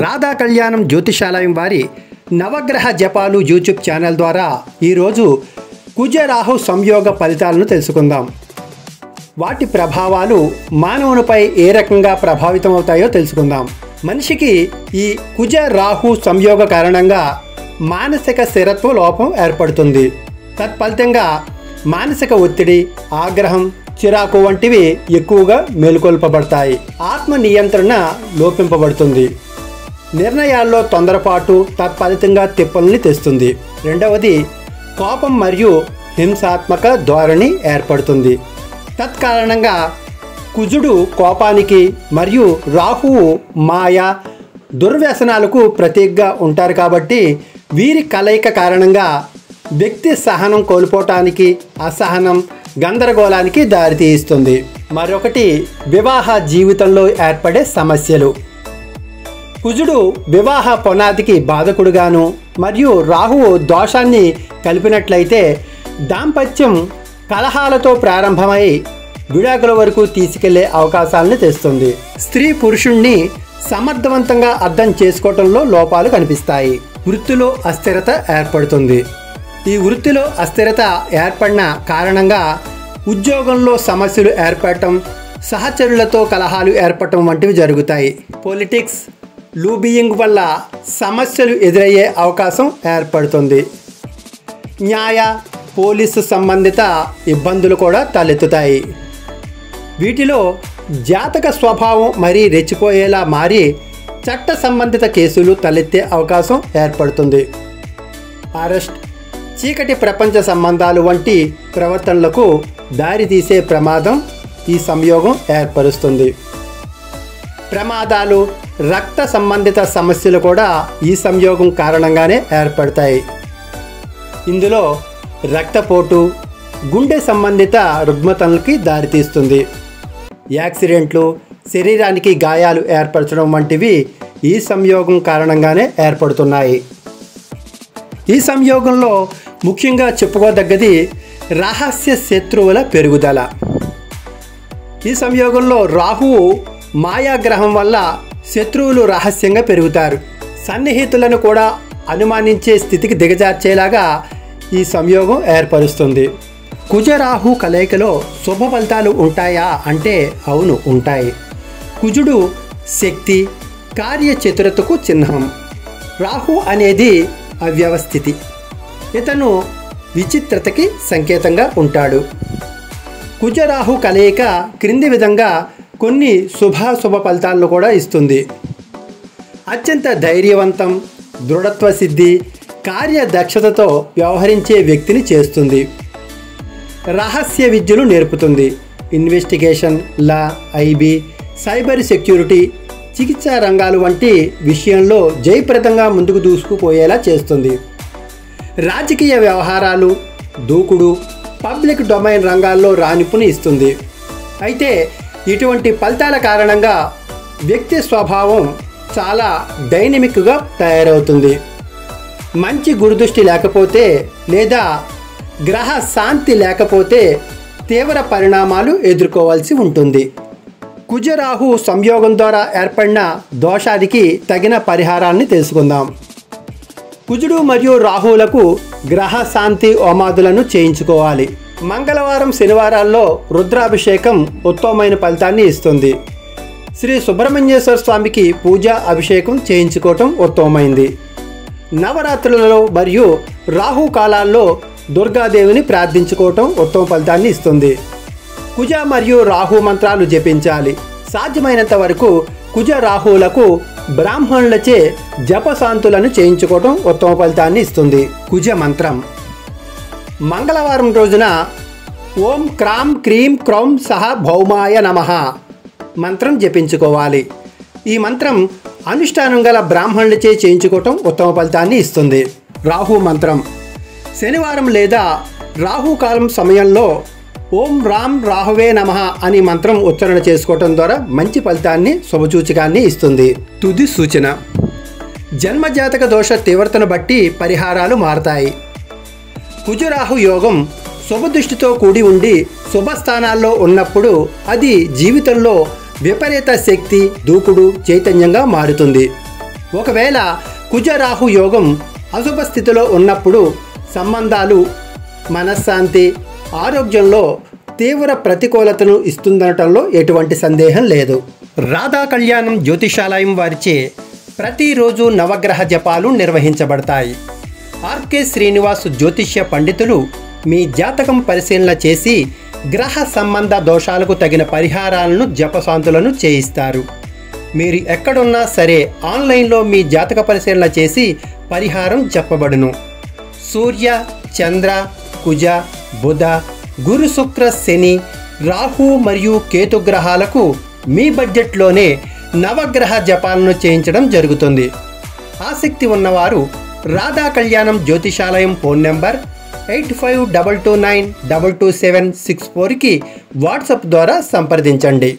రాధా కళ్యాణం జ్యోతిషాలయం వారి నవగ్రహ జపాలు యూట్యూబ్ ఛానల్ ద్వారా ఈరోజు కుజ రాహు సంయోగ ఫలితాలను తెలుసుకుందాం. వాటి ప్రభావాలు మానవునిపై ఏ రకంగా ప్రభావితం అవుతాయో తెలుసుకుందాం. మనిషికి ఈ కుజ రాహు సంయోగ కారణంగా మానసిక స్థిరత్వ లోపం ఏర్పడుతుంది. తత్ఫలితంగా మానసిక ఒత్తిడి, ఆగ్రహం, చిరాకు వంటివి ఎక్కువగా మేలుకొల్పబడతాయి. ఆత్మ నియంత్రణ లోపింపబడుతుంది. నిర్ణయాల్లో తొందరపాటు తత్ఫలితంగా తిప్పల్ని తెస్తుంది. రెండవది, కోపం మరియు హింసాత్మక ధోరణి ఏర్పడుతుంది. తత్కారణంగా కుజుడు కోపానికి మరియు రాహువు మాయ, దుర్వ్యసనాలకు ప్రతీకగా ఉంటారు. కాబట్టి వీరి కలయిక కారణంగా వ్యక్తి సహనం కోల్పోవటానికి, అసహనం, గందరగోళానికి దారితీస్తుంది. మరొకటి, వివాహ జీవితంలో ఏర్పడే సమస్యలు. కుజుడు వివాహ పునాదికి బాధకుడుగాను మరియు రాహువు దోషాన్ని కలిపినట్లయితే దాంపత్యం కలహాలతో ప్రారంభమై విడాకుల వరకు తీసుకెళ్లే అవకాశాలను తెస్తుంది. స్త్రీ పురుషుణ్ణి సమర్థవంతంగా అర్థం చేసుకోవటంలో లోపాలు కనిపిస్తాయి. వృత్తిలో అస్థిరత ఏర్పడుతుంది. ఈ వృత్తిలో అస్థిరత ఏర్పడిన కారణంగా ఉద్యోగంలో సమస్యలు ఏర్పడటం, సహచరులతో కలహాలు ఏర్పడటం వంటివి జరుగుతాయి. పొలిటిక్స్, లూబియింగ్ వల్ల సమస్యలు ఎదురయ్యే అవకాశం ఏర్పడుతుంది. న్యాయ, పోలీసు సంబంధిత ఇబ్బందులు కూడా తలెత్తుతాయి. వీటిలో జాతక స్వభావం మరీ రెచ్చిపోయేలా మారి చట్ట సంబంధిత కేసులు తలెత్తే అవకాశం ఏర్పడుతుంది. అరెస్ట్, చీకటి ప్రపంచ సంబంధాలు వంటి ప్రవర్తనలకు దారితీసే ప్రమాదం ఈ సంయోగం ఏర్పరుస్తుంది. ప్రమాదాలు, రక్త సంబంధిత సమస్యలు కూడా ఈ సంయోగం కారణంగానే ఏర్పడతాయి. ఇందులో రక్తపోటు, గుండె సంబంధిత రుగ్మతలకి దారితీస్తుంది. యాక్సిడెంట్లు, శరీరానికి గాయాలు ఏర్పరచడం వంటివి ఈ సంయోగం కారణంగానే ఏర్పడుతున్నాయి. ఈ సంయోగంలో ముఖ్యంగా చెప్పుకోదగ్గది రహస్య శత్రువుల పెరుగుదల. ఈ సంయోగంలో రాహువు మాయాగ్రహం వల్ల శత్రువులు రహస్యంగా పెరుగుతారు. సన్నిహితులను కూడా అనుమానించే స్థితికి దిగజార్చేలాగా ఈ సంయోగం ఏర్పరుస్తుంది. కుజరాహు కలయికలో శుభ ఫలితాలు ఉంటాయా అంటే అవును, ఉంటాయి. కుజుడు శక్తి, కార్యచతురతకు చిహ్నం. రాహు అనేది అవ్యవస్థితి. ఇతను విచిత్రతకి సంకేతంగా ఉంటాడు. కుజరాహు కలయిక క్రింది విధంగా కొన్ని శుభాశుభ ఫలితాలను కూడా ఇస్తుంది. అత్యంత ధైర్యవంతం, దృఢత్వ సిద్ధి, కార్యదక్షతతో వ్యవహరించే వ్యక్తిని చేస్తుంది. రహస్య విద్యలు నేర్పుతుంది. ఇన్వెస్టిగేషన్, లా, ఐబీ, సైబర్ సెక్యూరిటీ, చికిత్సా రంగాలు వంటి విషయంలో జయప్రదంగా ముందుకు దూసుకుపోయేలా చేస్తుంది. రాజకీయ వ్యవహారాలు, దూకుడు, పబ్లిక్ డొమైన్ రంగాల్లో రాణింపుని ఇస్తుంది. అయితే ఇటువంటి ఫలితాల కారణంగా వ్యక్తి స్వభావం చాలా డైనమిక్గా తయారవుతుంది. మంచి గురుదృష్టి లేకపోతే లేదా గ్రహ శాంతి లేకపోతే తీవ్ర పరిణామాలు ఎదుర్కోవాల్సి ఉంటుంది. కుజరాహు సంయోగం ద్వారా ఏర్పడిన దోషానికి తగిన పరిహారాన్ని తెలుసుకుందాం. కుజుడు మరియు రాహువులకు గ్రహ శాంతి హోమాదులను చేయించుకోవాలి. మంగళవారం, శనివారాల్లో రుద్రాభిషేకం ఉత్తమమైన ఫలితాన్ని ఇస్తుంది. శ్రీ సుబ్రహ్మణ్యేశ్వర స్వామికి పూజా అభిషేకం చేయించుకోవటం ఉత్తమమైంది. నవరాత్రులలో మరియు రాహు కాలాల్లో దుర్గాదేవిని ప్రార్థించుకోవటం ఉత్తమ ఫలితాన్ని ఇస్తుంది. కుజ మరియు రాహు మంత్రాలు జపించాలి. సాధ్యమైనంత వరకు కుజ రాహువులకు బ్రాహ్మణులచే జపశాంతులను చేయించుకోవటం ఉత్తమ ఫలితాన్ని ఇస్తుంది. కుజ మంత్రం: మంగళవారం రోజున ఓం క్రాం క్రీం క్రౌం సహ భౌమాయ నమః మంత్రం జపించుకోవాలి. ఈ మంత్రం అనుష్ఠానం గల బ్రాహ్మణులచే చేయించుకోవటం ఉత్తమ ఫలితాన్ని ఇస్తుంది. రాహు మంత్రం: శనివారం లేదా రాహుకాలం సమయంలో ఓం రాం రాహువే నమః అని మంత్రం ఉచ్చారణ చేసుకోవటం ద్వారా మంచి ఫలితాన్ని, శుభసూచకాన్ని ఇస్తుంది. తుది సూచన: జన్మజాతక దోష తీవ్రతను బట్టి పరిహారాలు మారతాయి. కుజరాహు యోగం శుభదృష్టితో కూడి ఉండి శుభస్థానాల్లో ఉన్నప్పుడు అది జీవితంలో విపరీత శక్తి, దూకుడు, చైతన్యంగా మారుతుంది. ఒకవేళ కుజరాహు యోగం అశుభ స్థితిలో ఉన్నప్పుడు సంబంధాలు, మనశ్శాంతి, ఆరోగ్యంలో తీవ్ర ప్రతికూలతను ఇస్తుందనటంలో ఎటువంటి సందేహం లేదు. రాధా కళ్యాణం జ్యోతిషాలయం వారిచే ప్రతిరోజు నవగ్రహ జపాలు నిర్వహించబడతాయి. ఆర్కే శ్రీనివాస్ జ్యోతిష్య పండితులు మీ జాతకం పరిశీలన చేసి గ్రహ సంబంధ దోషాలకు తగిన పరిహారాలను, జపశాంతులను చేయిస్తారు. మీరు ఎక్కడున్నా సరే ఆన్లైన్లో మీ జాతక పరిశీలన చేసి పరిహారం చెప్పబడును. సూర్య, చంద్ర, కుజ, బుధ, గురు, శుక్ర, శని, రాహు మరియు కేతు గ్రహాలకు మీ బడ్జెట్లోనే నవగ్రహ జపాలను చేయించడం జరుగుతుంది. ఆసక్తి ఉన్నవారు రాధా కళ్యాణం జ్యోతిషాలయం ఫోన్ నెంబర్ 8522922764కి వాట్సాప్ ద్వారా సంప్రదించండి.